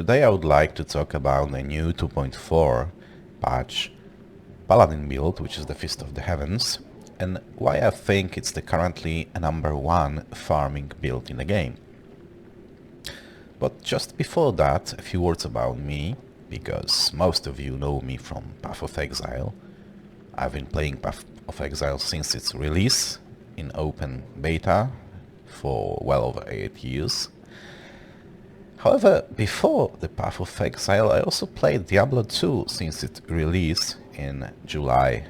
Today I would like to talk about the new 2.4 patch Paladin build, which is the Fist of the Heavens, and why I think it's the currently #1 farming build in the game. But just before that, a few words about me, because most of you know me from Path of Exile. I've been playing Path of Exile since its release in open beta for well over 8 years. However, before the Path of Exile, I also played Diablo 2 since its release in July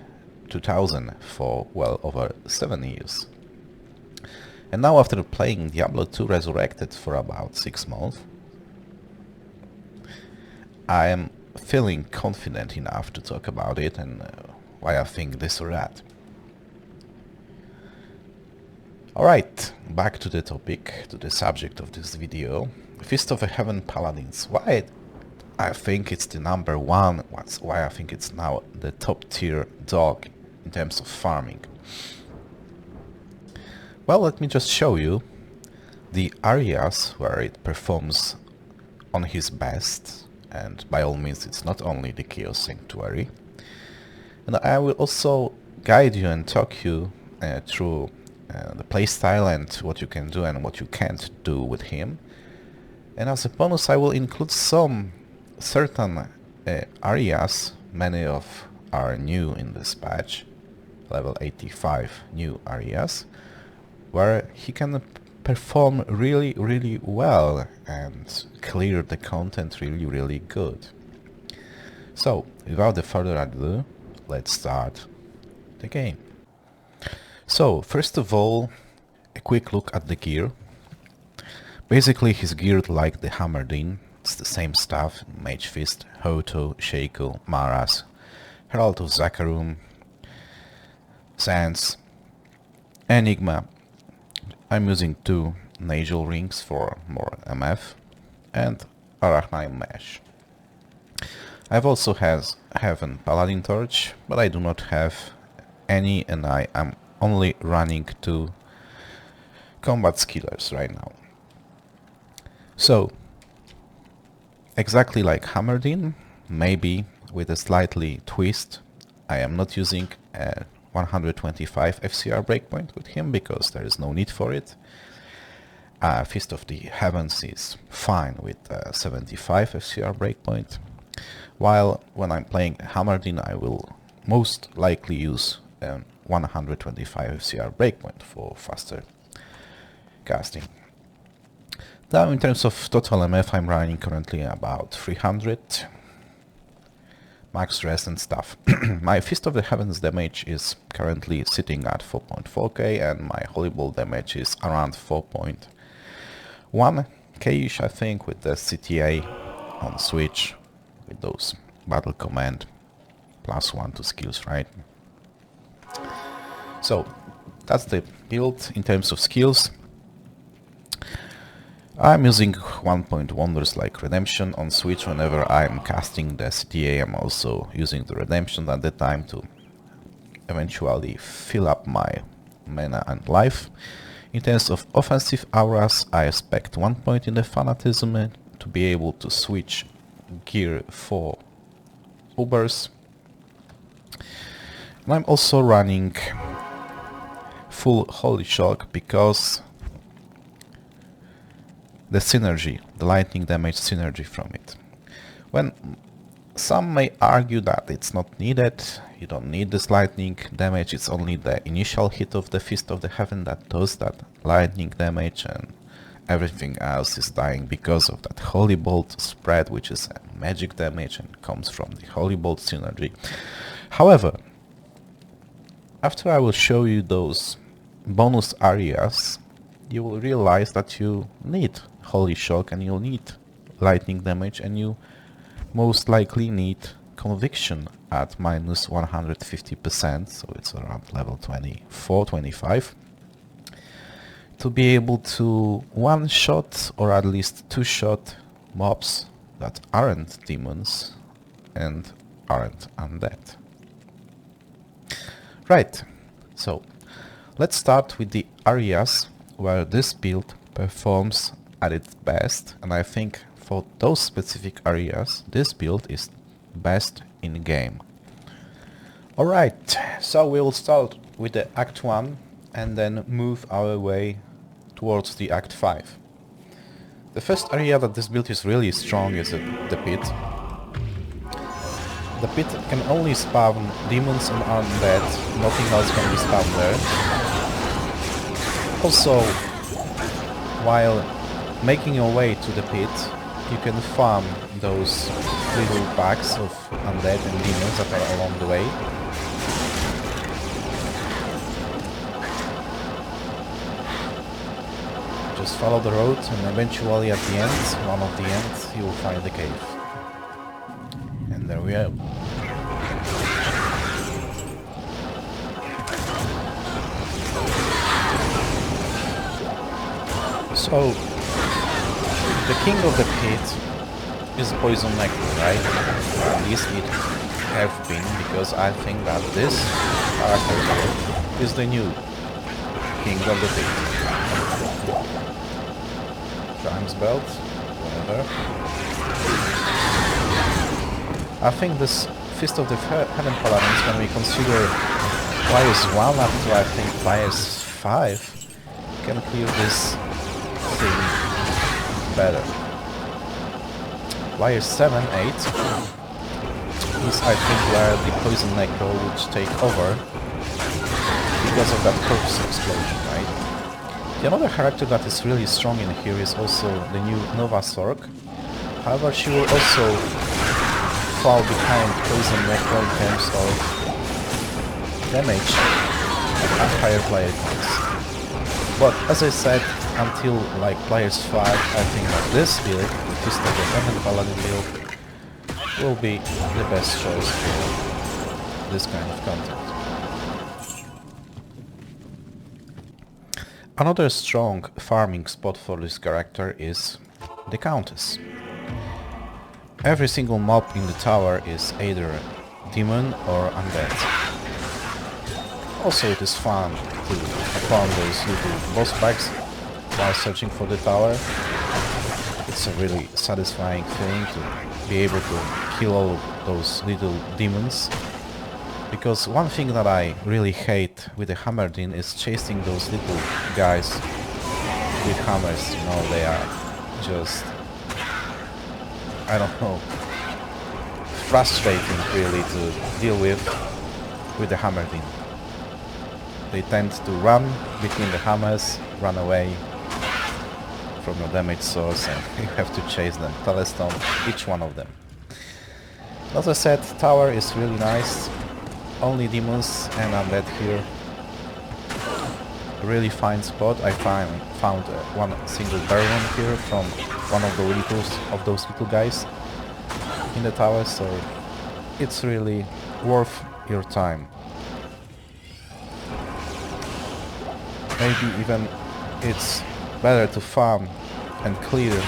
2000 for well over 7 years. And now, after playing Diablo 2 Resurrected for about 6 months, I am feeling confident enough to talk about it and why I think this or that. Alright, back to the topic, to the subject of this video. Fist of Heaven Paladins. Why I think it's the #1, why I think it's now the top tier dog in terms of farming. Well, let me just show you the areas where it performs on his best, and by all means it's not only the Chaos Sanctuary. And I will also guide you and talk you through the playstyle and what you can do and what you can't do with him. And as a bonus I will include some certain areas, many of are new in this patch, level 85 new areas, where he can perform really well and clear the content really good. So, without further ado, let's start the game. So, first of all, a quick look at the gear. Basically, he's geared like the Palladin. It's the same stuff: Mage Fist, Hoto, Shaco, Maras, Herald of Zakarum, Sands, Enigma. I'm using 2 Nagel rings for more MF, and Arachnine Mesh. I've also have Heaven Paladin Torch, but I do not have any, and I am only running 2 combat skillers right now. So, exactly like Palladin, maybe with a slightly twist, I am not using a 125 FCR breakpoint with him because there is no need for it. Fist of the Heavens is fine with 75 FCR breakpoint, while when I'm playing Palladin I will most likely use 125 FCR breakpoint for faster casting. Now, in terms of total MF, I'm running currently about 300 max rest and stuff. My Fist of the Heavens damage is currently sitting at 4.4k and my Holy Ball damage is around 4.1k-ish, I think, with the CTA on Switch, with those battle command +1 to skills, right? So, that's the build in terms of skills. I'm using 1-point wonders like Redemption on Switch. Whenever I'm casting the CTA, I'm also using the Redemption at the time to eventually fill up my mana and life. In terms of offensive auras, I expect 1 point in the Fanatism to be able to switch gear for Ubers. And I'm also running full Holy Shock because the synergy, the lightning damage synergy from it. When some may argue that it's not needed, you don't need this lightning damage, it's only the initial hit of the Fist of the Heaven that does that lightning damage and everything else is dying because of that Holy Bolt spread, which is a magic damage and comes from the Holy Bolt synergy. However, after I will show you those bonus areas, you will realize that you need Holy Shock and you'll need lightning damage, and you most likely need Conviction at minus 150%, so it's around level 24, 25, to be able to one-shot or at least two-shot mobs that aren't demons and aren't undead. Right, so let's start with the areas where this build performs at its best, and I think for those specific areas, this build is best in game. Alright, so we'll start with the Act 1 and then move our way towards the Act 5. The first area that this build is really strong is the pit. The pit can only spawn demons and undead, nothing else can be spawned there. Also, while making your way to the pit, you can farm those little packs of undead and demons that are along the way. Just follow the road and eventually at the end, one of the ends, you will find the cave. And there we are. So, the king of the pit is Poison Nectar, right? At least it have been, because I think that this character here is the new king of the pit. Triumph's Belt, whatever. I think this Fist of the Heaven Palladin, when we consider players 1 up to I think players 5, can clear this thing better. Players 7, 8 is I think where the Poison Necro would take over because of that corpse explosion, right? The other character that is really strong in here is also the new Nova Sork. However, she will also fall behind Poison Necro in terms of damage at higher player counts. But as I said, until like players 5, I think that this build, the Fist of the Heaven Palladin build, will be the best choice for this kind of content. Another strong farming spot for this character is the Countess. Every single mob in the tower is either demon or undead. Also it is fun to farm those little boss packs while searching for the tower. It's a really satisfying feeling to be able to kill all those little demons. Because one thing that I really hate with the Hammerdin is chasing those little guys with hammers, you know, they are just, I don't know, frustrating really to deal with the Hammerdin. They tend to run between the hammers, run away from your damage source, and you have to chase them, telestone each one of them. As I said, tower is really nice. Only demons and undead here. A really fine spot. I found one single baron here from one of those little guys in the tower, so it's really worth your time. Maybe even it's better to farm and clear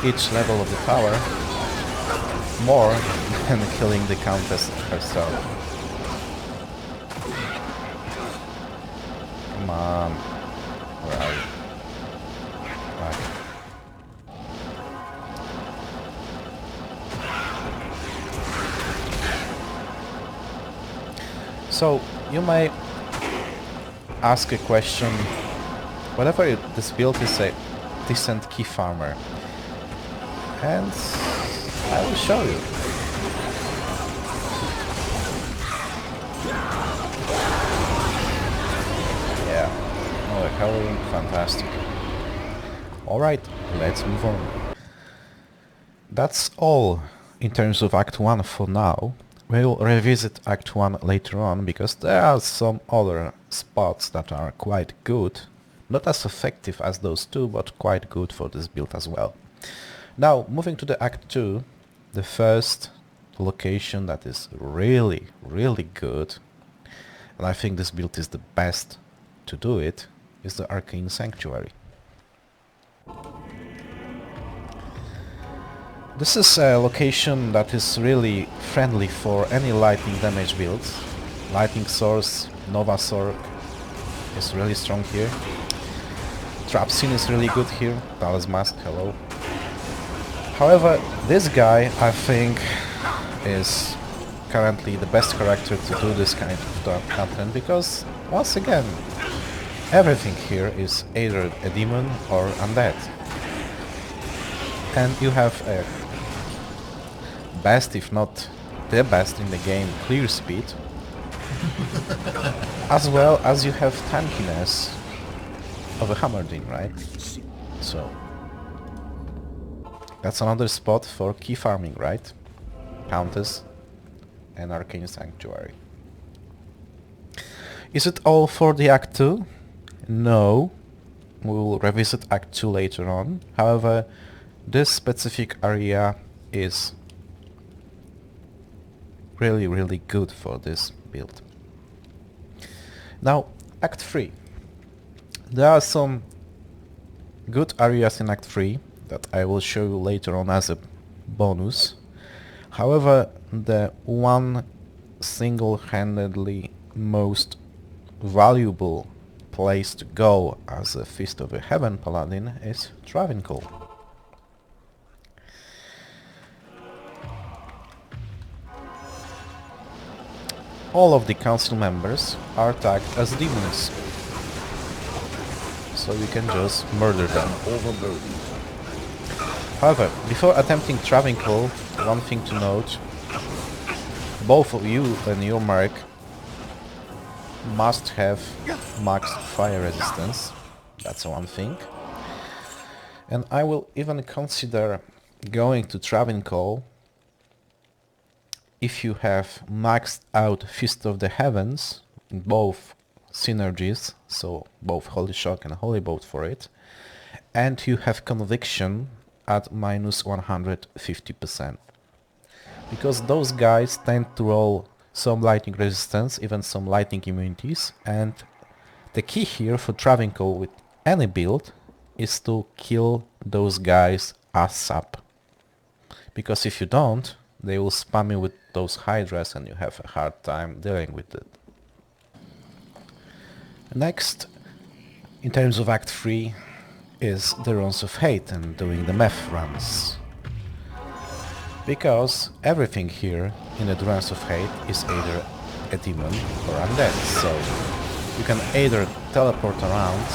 each level of the tower more than killing the Countess herself. Come on. Where are you? Right. So, you may ask a question, whether this build is a decent key farmer. And I will show you. Halloween, fantastic. Alright, let's move on. That's all in terms of Act 1 for now. We'll revisit Act 1 later on, because there are some other spots that are quite good. Not as effective as those two, but quite good for this build as well. Now, moving to the Act 2, the first location that is really, really good, and I think this build is the best to do it, is the Arcane Sanctuary. This is a location that is really friendly for any lightning damage builds. Lightning Source, Nova Sork is really strong here. Trap Scene is really good here. Dallas Mask, hello. However, this guy, I think, is currently the best character to do this kind of content, because, once again, everything here is either a demon or undead. And you have a best, if not the best in the game, clear speed, as well as you have tankiness of a Hammerdin, right? So that's another spot for key farming, right? Countess and Arcane Sanctuary. Is it all for the Act 2? No. We will revisit Act 2 later on. However, this specific area is really good for this build. Now, Act 3. There are some good areas in Act 3 that I will show you later on as a bonus. However, the one single-handedly most valuable place to go as a Fist of Heaven Palladin is Travincore. All of the council members are tagged as demons, so you can just murder them. However, before attempting Travincore, one thing to note: both of you and your mark must have max fire resistance. That's one thing. And I will even consider going to Travincore if you have maxed out Fist of the Heavens in both synergies, so both Holy Shock and Holy Bolt for it, and you have Conviction at minus 150%. Because those guys tend to roll some lightning resistance, even some lightning immunities, and the key here for Travincore with any build is to kill those guys ASAP. Because if you don't, they will spam you with those Hydras and you have a hard time dealing with it. Next, in terms of Act 3, is the Runes of Hate and doing the meth runs. Because everything here in the Runes of Hate is either a demon or undead, so you can either teleport around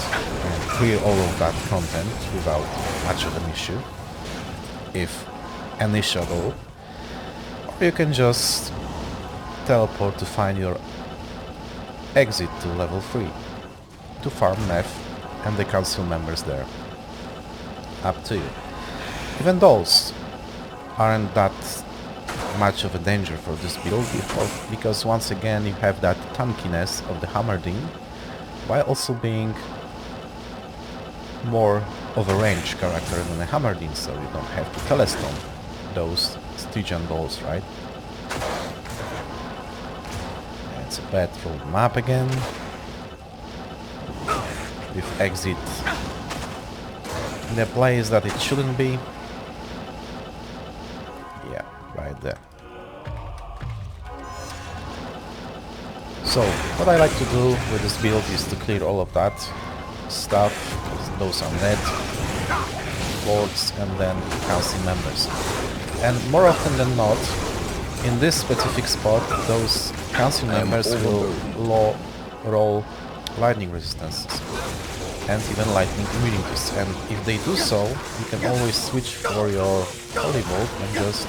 and clear all of that content without much of an issue, if an issue at all, or you can just teleport to find your exit to level 3, to farm meth and the council members there. Up to you. Even those aren't that much of a danger for this build, because once again you have that tankiness of the Hammerdin, while also being more of a range character than a Hammerdin, so you don't have to telestone those Stygian balls, right? It's a bad road map again, with exit in a place that it shouldn't be. Yeah, right there. So, what I like to do with this build is to clear all of that stuff, those undead, lords, and then council members. And more often than not, in this specific spot, those council members will roll lightning resistances and even lightning immunities, and if they do so, you can always switch for your Holy Bolt and just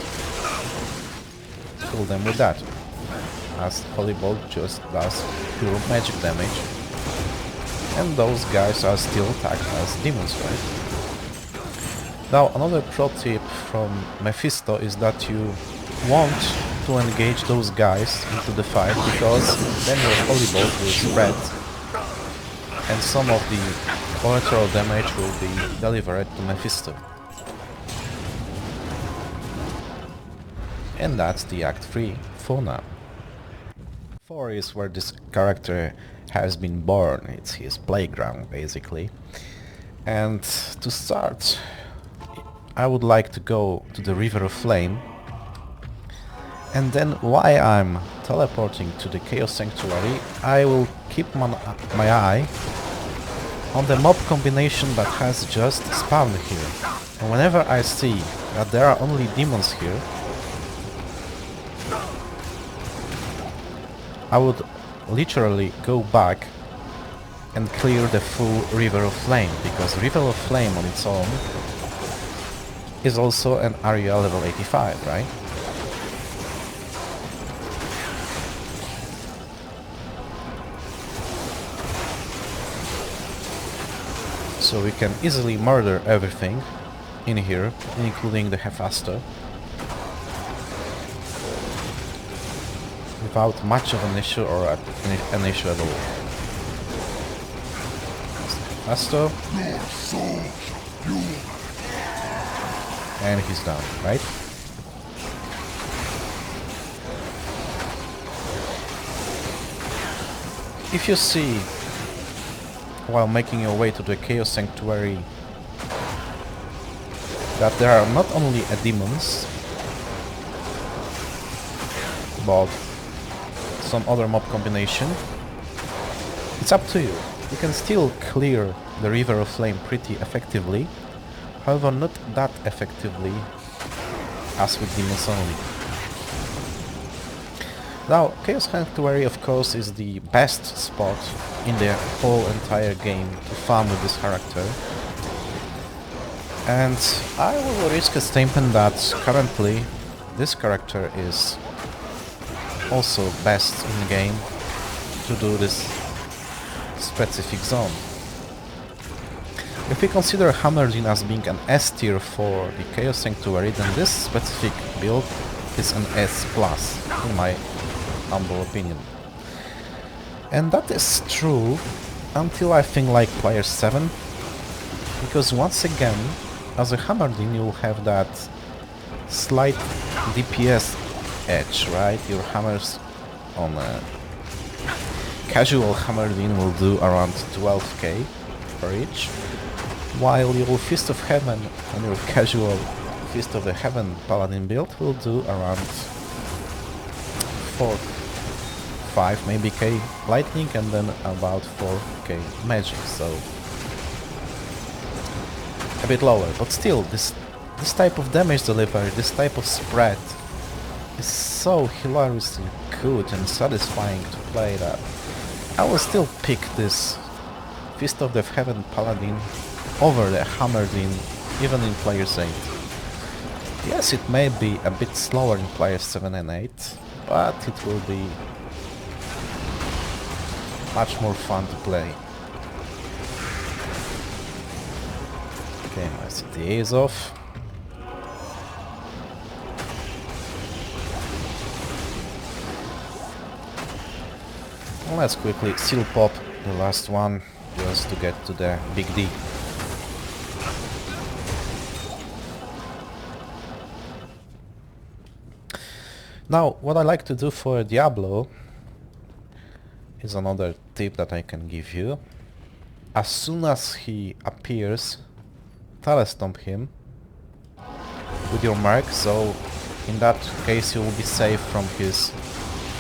kill them with that, as Holy Bolt just does pure magic damage, and those guys are still tagged as demons, right? Now, another pro tip from Mephisto is that you want to engage those guys into the fight, because then your Holy Bolt will spread and some of the collateral damage will be delivered to Mephisto. And that's the Act 3 for now. 4 is where this character has been born, it's his playground basically. And to start, I would like to go to the River of Flame, and then while I'm teleporting to the Chaos Sanctuary, I will keep my eye on the mob combination that has just spawned here. And whenever I see that there are only demons here, I would literally go back and clear the full River of Flame, because River of Flame on its own is also an area level 85, right? So we can easily murder everything in here, including the Hephaestus, without much of an issue or an issue at all. Hephaestus. And he's down, right? If you see, while making your way to the Chaos Sanctuary, that there are not only demons, but some other mob combination, it's up to you. You can still clear the River of Flame pretty effectively, however not that effectively as with demons only. Now, Chaos Sanctuary of course is the best spot in the whole entire game to farm with this character. And I will risk a statement that currently this character is also best in the game to do this specific zone. If we consider Hammerdin as being an S tier for the Chaos Sanctuary, then this specific build is an S plus, in my humble opinion. And that is true until I think like player 7, because once again, as a Hammerdin you'll have that slight DPS edge, right? Your hammers on a casual Hammerdin will do around 12k per each, while your Fist of Heaven on your casual Fist of the Heaven Palladin build will do around 4, 5 maybe k lightning and then about 4k magic, so a bit lower, but still this type of damage delivery, this type of spread is so hilariously good and satisfying to play that I will still pick this Fist of the Heaven Palladin over the Hammerdin even in players 8. Yes, it may be a bit slower in players 7 and 8, but it will be much more fun to play. Okay, my CTA is off. Let's quickly seal pop the last one, just to get to the big D. Now, what I like to do for Diablo is another tip that I can give you. As soon as he appears, telestomp him with your mark, so in that case you will be safe from his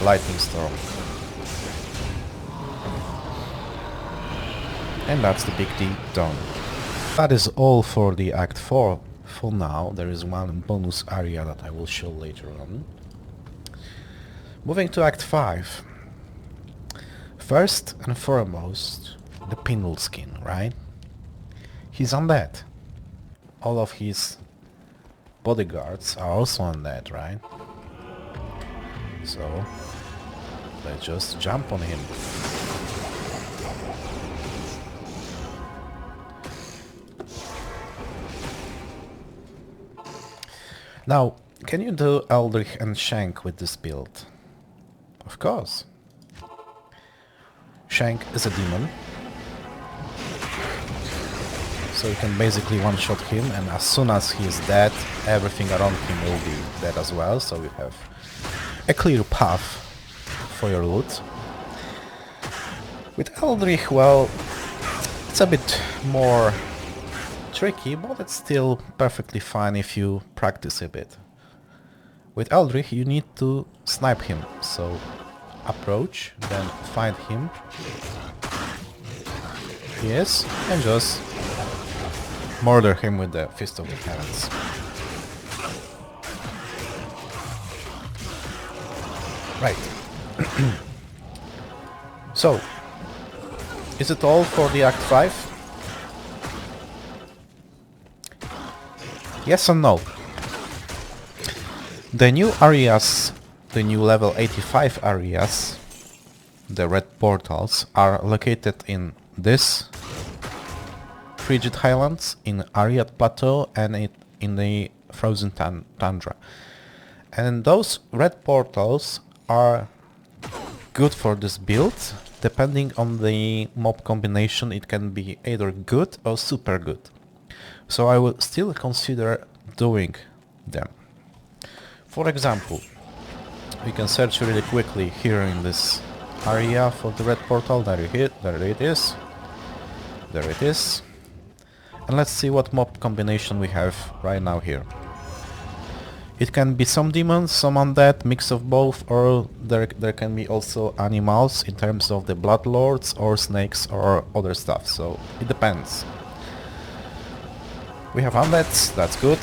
lightning storm. And that's the big D done. That is all for the Act 4 for now. There is one bonus area that I will show later on. Moving to Act 5. First and foremost, the Pinwheel skin, right? He's undead. All of his bodyguards are also undead, right? So, let's just jump on him. Now, can you do Eldritch and Shank with this build? Of course. Shank is a demon, so you can basically one-shot him, and as soon as he is dead, everything around him will be dead as well, so you have a clear path for your loot. With Eldritch, well, it's a bit more tricky, but it's still perfectly fine if you practice a bit. With Eldritch you need to snipe him, so approach, then find him, he is and just murder him with the Fist of the Heavens. Right. So, is it all for the Act 5? Yes and no. The new areas, the new level 85 areas, the red portals, are located in this Frigid Highlands, in Ariad Plateau, and in the Frozen Tundra. And those red portals are good for this build. Depending on the mob combination, it can be either good or super good. So I will still consider doing them. For example, we can search really quickly here in this area for the red portal. There it is. There it is. And let's see what mob combination we have right now here. It can be some demons, some undead, mix of both, or there can be also animals in terms of the blood lords or snakes or other stuff, so it depends. We have undeads, that's good.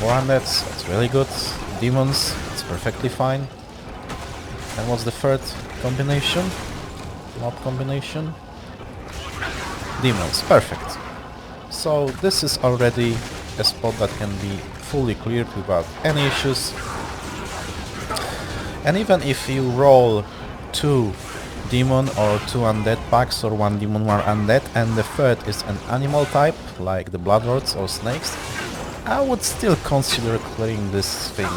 More undeads, that's really good. Demons, it's perfectly fine. And what's the third combination? Mob combination? Demons, perfect. So this is already a spot that can be fully cleared without any issues. And even if you roll 2 demon or 2 undead packs, or 1 demon, 1 undead, and the third is an animal type, like the bloodlords or snakes, I would still consider clearing this thing.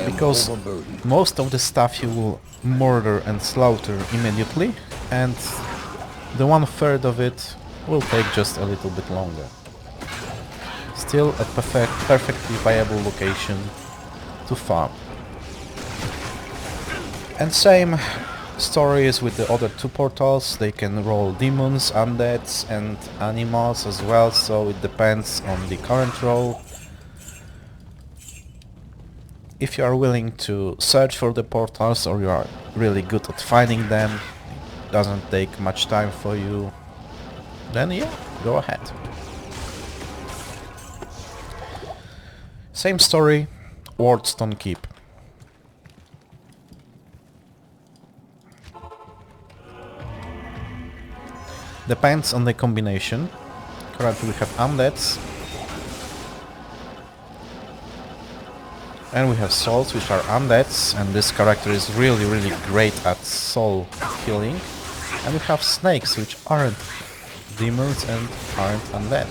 Because most of the stuff you will murder and slaughter immediately, and the 1/3 of it will take just a little bit longer. Still a perfectly viable location to farm. And same story is with the other 2 portals. They can roll demons, undeads and animals as well, so it depends on the current roll. If you are willing to search for the portals, or you are really good at finding them, it doesn't take much time for you, then yeah, go ahead. Same story, Wardstone Keep. Depends on the combination. Currently we have undeads. And we have souls, which are undeads, and this character is really great at soul healing. And we have snakes, which aren't demons and aren't undead.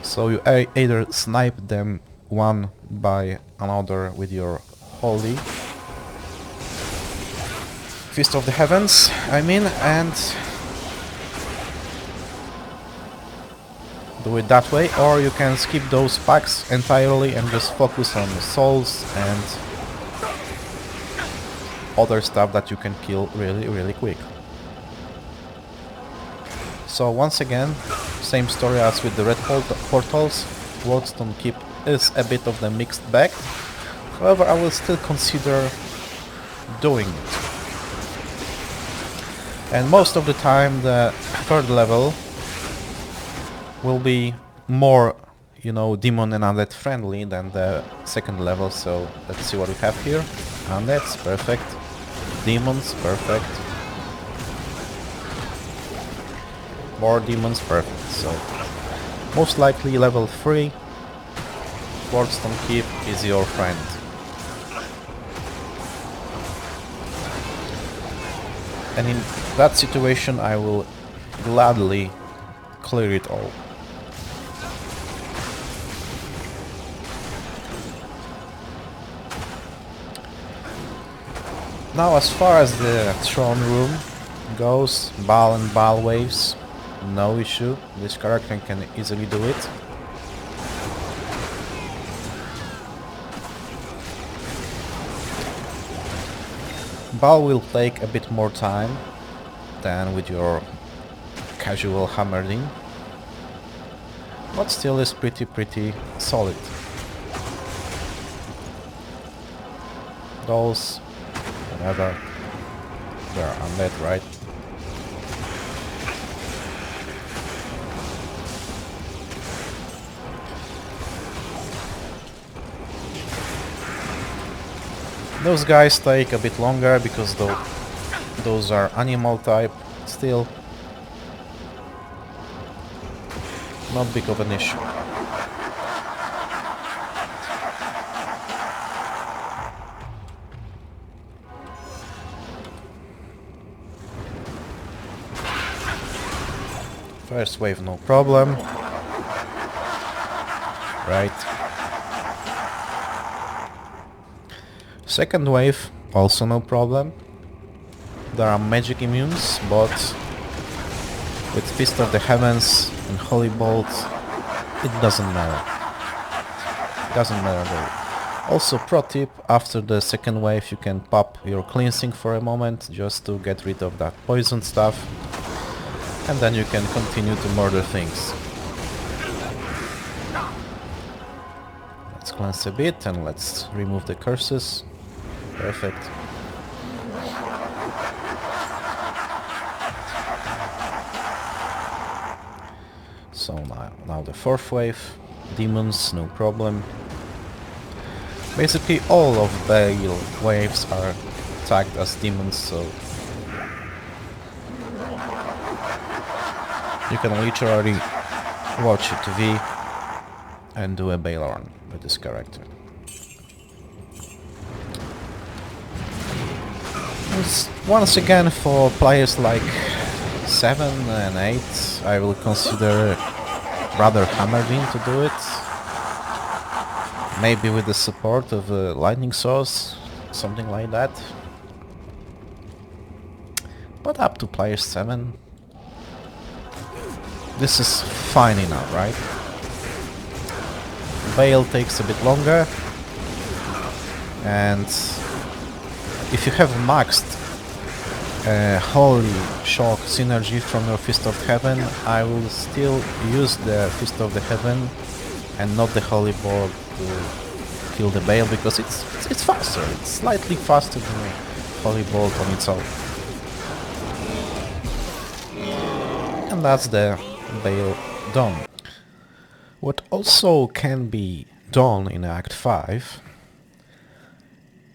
So you either snipe them one by another with your holy Fist of the Heavens, and do it that way, or you can skip those packs entirely and just focus on the souls and other stuff that you can kill really quick. So once again, same story as with the red portals. Wardstone Keep is a bit of the mixed bag. However, I will still consider doing it. And most of the time the 3rd level will be more, you know, demon and undead friendly than the 2nd level, so let's see what we have here. Undeads, perfect. Demons, perfect. More demons, perfect. So most likely level 3, Wardstone Keep is your friend. And in that situation I will gladly clear it all. Now as far as the throne room goes, Baal and Baal waves, no issue, this character can easily do it. Baal will take a bit more time than with your casual Hammerding, but still is pretty solid. dolls, whatever. They're undead, right? Those guys take a bit longer because those are animal type. Still, not big of an issue. First wave, no problem. Right. Second wave, also no problem. There are magic immunes, but with Fist of the Heavens and Holy Bolt, it doesn't matter. Doesn't matter at all. Also, pro tip, after the second wave you can pop your cleansing for a moment, just to get rid of that poison stuff. And then you can continue to murder things. Let's cleanse a bit and let's remove the curses. Perfect. So now the fourth wave. Demons, no problem. Basically all of Bale waves are tagged as demons, so you can literally watch TV and do a Bale run with this character. Once again, for players like 7 and 8, I will consider rather Hammerbeam to do it. Maybe with the support of a lightning source, something like that. But up to player 7. This is fine enough, right? Bale takes a bit longer. And if you have maxed Holy Shock synergy from your Fist of Heaven, I will still use the Fist of the Heaven and not the Holy Bolt to kill the Bale, because it's faster. It's slightly faster than the Holy Bolt on its own. And that's the Bale done. What also can be done in Act 5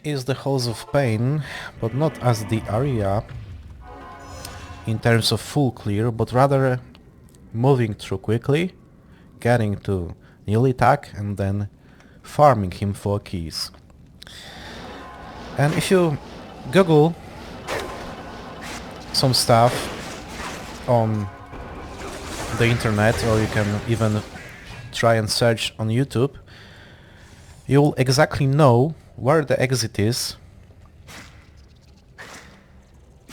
is the Halls of Pain, but not as the area in terms of full clear, but rather moving through quickly, getting to Nilithak and then farming him for keys. And if you Google some stuff on the internet, or you can even try and search on YouTube, you'll exactly know where the exit is,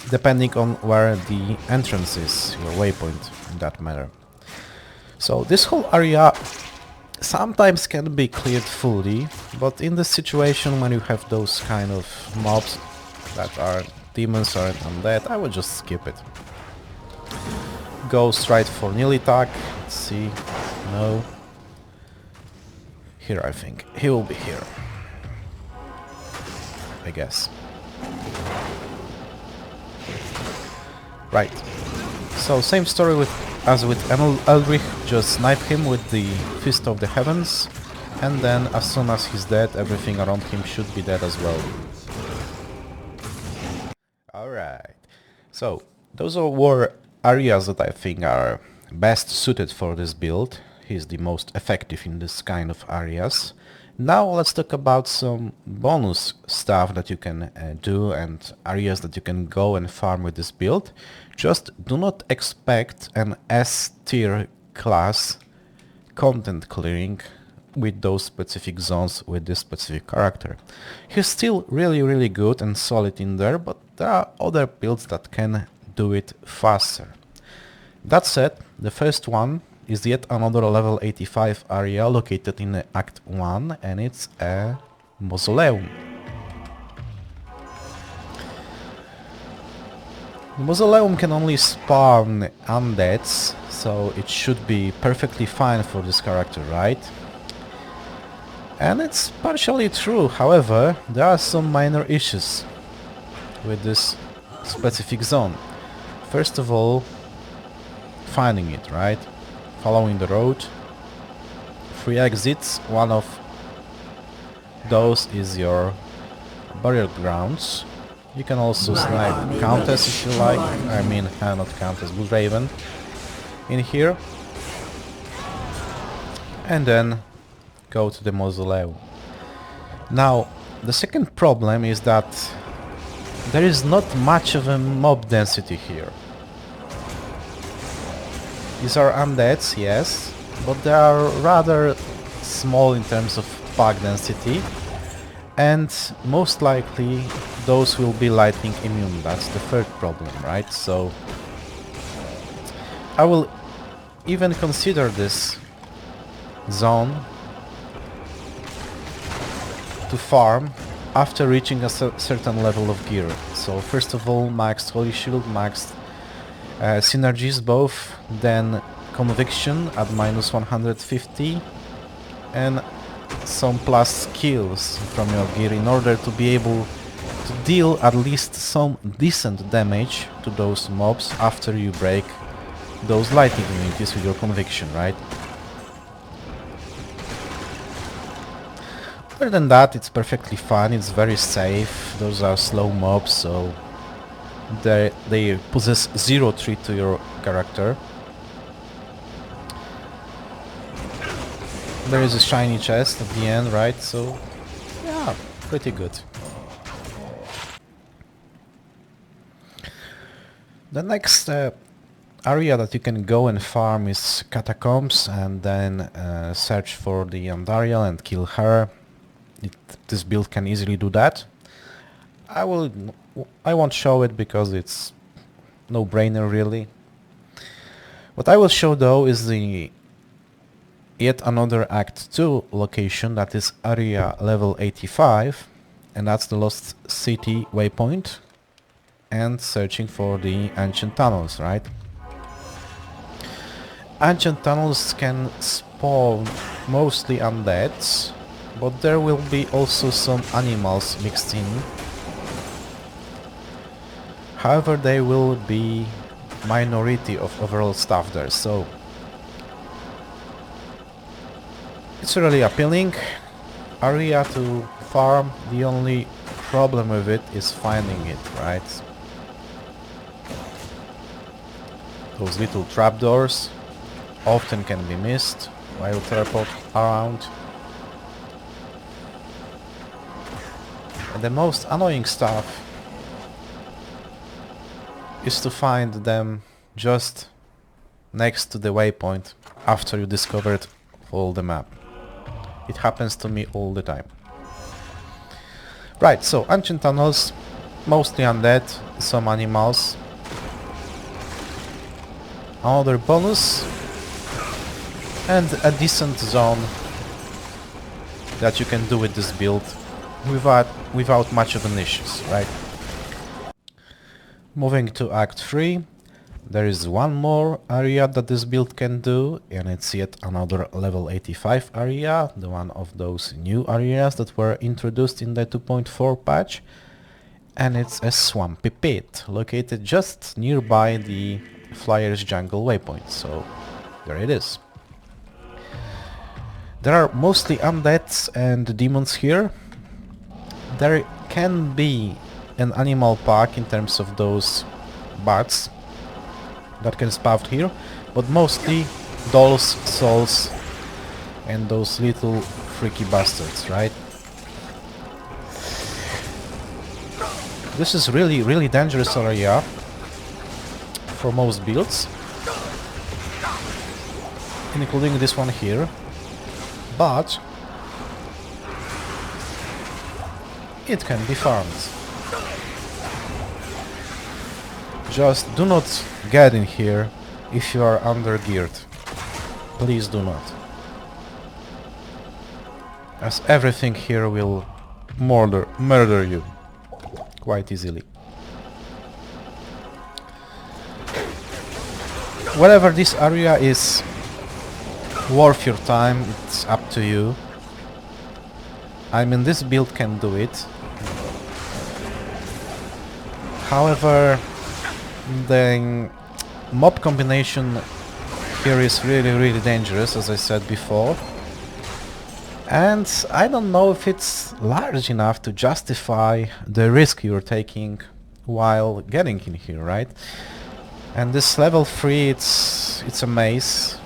depending on where the entrance is, your waypoint in that matter. So this whole area sometimes can be cleared fully, but in the situation when you have those kind of mobs that are demons or undead, I would just skip it. Go straight for Nilithak. Let's see. No. Here, I think. He will be here, I guess. Right. So same story as with Eldrich, just snipe him with the Fist of the Heavens, and then as soon as he's dead, everything around him should be dead as well. Alright. So those were areas that I think are best suited for this build. He's the most effective in this kind of areas. Now let's talk about some bonus stuff that you can do and areas that you can go and farm with this build. Just do not expect an S tier class content clearing with those specific zones with this specific character. He's still really good and solid in there, but there are other builds that can do it faster. That said, the first one is yet another level 85 area located in Act 1, and it's a mausoleum. The mausoleum can only spawn undeads, so it should be perfectly fine for this character, right? And it's partially true, however, there are some minor issues with this specific zone. First of all, finding it, right? Following the road. 3 exits, one of those is your burial grounds. You can also snipe Countess if you like, I mean not Countess, but Raven in here. And then go to the mausoleum. Now, the second problem is that there is not much of a mob density here. These are undeads, yes, but they are rather small in terms of pack density, and most likely those will be lightning immune. That's the third problem, right? So I will even consider this zone to farm after reaching a certain level of gear. So first of all, maxed Holy Shield, maxed synergies both, then Conviction at minus 150, and some plus skills from your gear in order to be able to deal at least some decent damage to those mobs after you break those lightning immunities with your Conviction, right? Other than that, it's perfectly fine, it's very safe. Those are slow mobs, so they possess 0 threat to your character. There is a shiny chest at the end, right? So, yeah, pretty good. The next area that you can go and farm is Catacombs, and then search for the Andariel and kill her. This build can easily do that. I won't show it because it's no-brainer really. What I will show though is the yet another Act 2 location, that is area level 85, and that's the Lost City waypoint, and searching for the Ancient Tunnels, right? Ancient Tunnels can spawn mostly undeads, but there will be also some animals mixed in. However, they will be minority of overall stuff there, so it's a really appealing area to farm. The only problem with it is finding it, right? Those little trapdoors often can be missed while teleport around. And the most annoying stuff is to find them just next to the waypoint after you discovered all the map. It happens to me all the time. Right, so Ancient Tunnels, mostly undead, some animals. Another bonus, and a decent zone that you can do with this build without much of an issues, right? Moving to Act 3, there is one more area that this build can do, and it's yet another level 85 area, the one of those new areas that were introduced in the 2.4 patch, and it's a swampy pit located just nearby the Flyer's Jungle waypoint, so there it is. There are mostly undeads and demons here. There can be an animal pack in terms of those bats that can spawn here, but mostly dolls, souls, and those little freaky bastards, right? This is really dangerous area for most builds, including this one here, but it can be farmed. Just do not get in here if you are under-geared. Please do not. As everything here will murder you quite easily. Whatever this area is worth your time, it's up to you. I mean, this build can do it. However, the mob combination here is really dangerous, as I said before. And I don't know if it's large enough to justify the risk you're taking while getting in here, right? And this level 3, it's a maze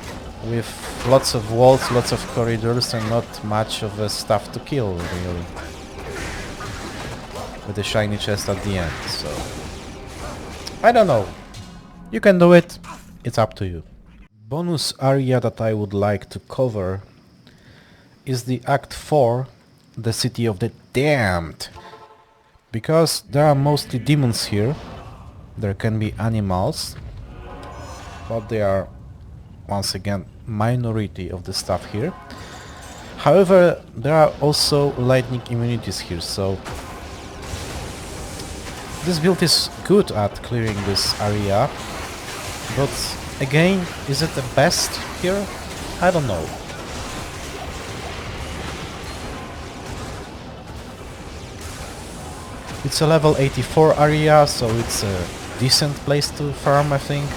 with lots of walls, lots of corridors, and not much of stuff to kill, really. With the shiny chest at the end, so... I don't know. You can do it, it's up to you. Bonus area that I would like to cover is the Act 4, the City of the Damned. Because there are mostly demons here, there can be animals, but they are, once again, minority of the stuff here. However, there are also lightning immunities here, so this build is good at clearing this area, but again, is it the best here? I don't know. It's a level 84 area, so it's a decent place to farm, I think.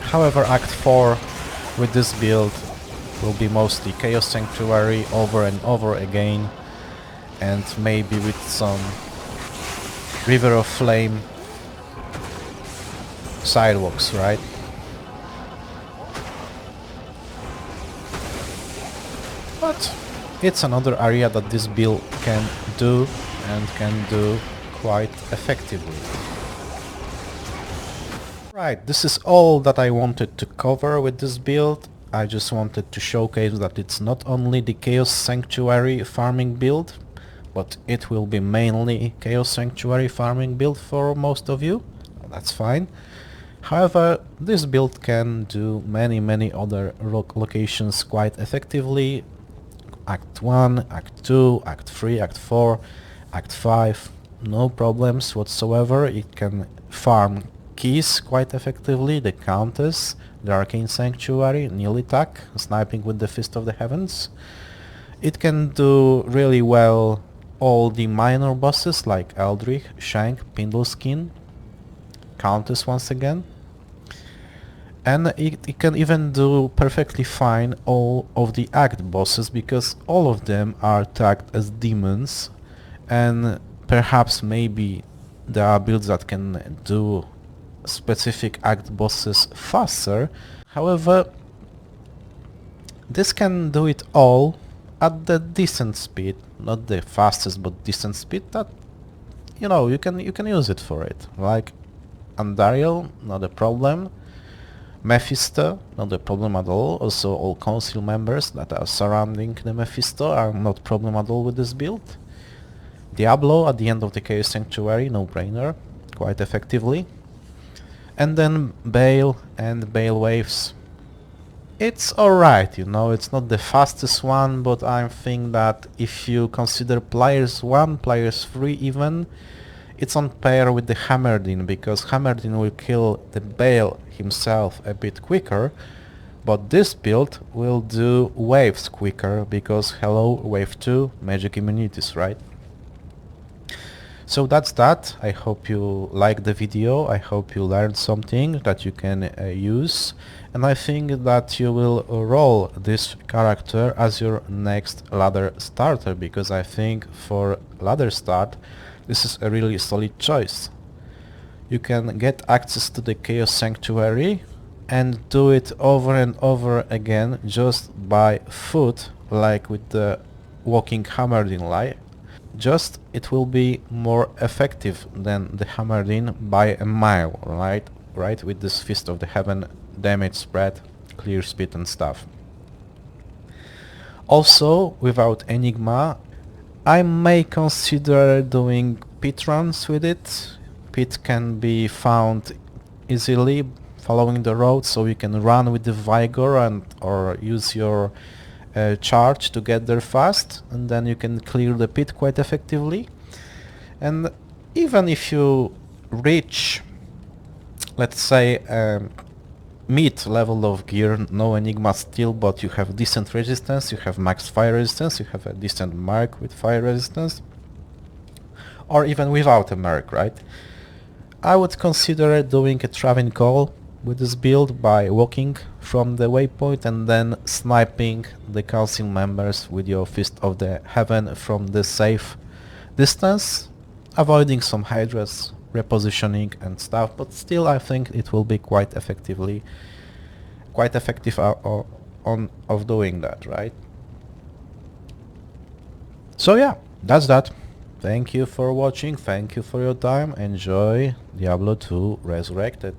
However, Act 4 with this build will be mostly Chaos Sanctuary over and over again, and maybe with some River of Flame sidewalks, right? But it's another area that this build can do, and can do quite effectively. Right, this is all that I wanted to cover with this build. I just wanted to showcase that it's not only the Chaos Sanctuary farming build, but it will be mainly Chaos Sanctuary farming build for most of you. That's fine. However, this build can do many other locations quite effectively. Act 1, Act 2, Act 3, Act 4, Act 5, no problems whatsoever. It can farm keys quite effectively, the Countess, the Arcane Sanctuary, Nillitak, sniping with the Fist of the Heavens. It can do really well all the minor bosses like Eldritch, Shank, Pindleskin, Countess once again. And it can even do perfectly fine all of the Act bosses, because all of them are tagged as demons, and perhaps maybe there are builds that can do specific Act bosses faster. However, this can do it all at the decent speed, not the fastest but decent speed that, you know, you can use it for it. Like Andariel, not a problem. Mephisto, not a problem at all. Also all council members that are surrounding the Mephisto are not problem at all with this build. Diablo at the end of the Chaos Sanctuary, no-brainer, quite effectively. And then Bale and Bale Waves. It's alright, you know, it's not the fastest one, but I think that if you consider players 1, players 3 even, it's on par with the Hammerdin, because Hammerdin will kill the Bale himself a bit quicker, but this build will do waves quicker, because hello, wave 2, magic immunities, right? So that's that. I hope you liked the video, I hope you learned something that you can use, and I think that you will roll this character as your next ladder starter, because I think for ladder start this is a really solid choice. You can get access to the Chaos Sanctuary and do it over and over again just by foot, like with the walking Hammerdin lie. Just it will be more effective than the Hammerdin by a mile, right? With this Fist of the Heaven, damage spread, clear speed and stuff. Also, without Enigma, I may consider doing pit runs with it. Pit can be found easily following the road, so you can run with the Vigor and or use your charge to get there fast, and then you can clear the pit quite effectively. And even if you reach, let's say, mid level of gear, no Enigma still, but you have decent resistance, you have max fire resistance, you have a decent mark with fire resistance, or even without a mark, right? I would consider doing a traveling call with this build by walking from the waypoint and then sniping the council members with your Fist of the Heaven from the safe distance, avoiding some hydras, repositioning and stuff, but still I think it will be quite effective of doing that, right? So yeah, that's that. Thank you for watching, thank you for your time, enjoy Diablo 2 Resurrected.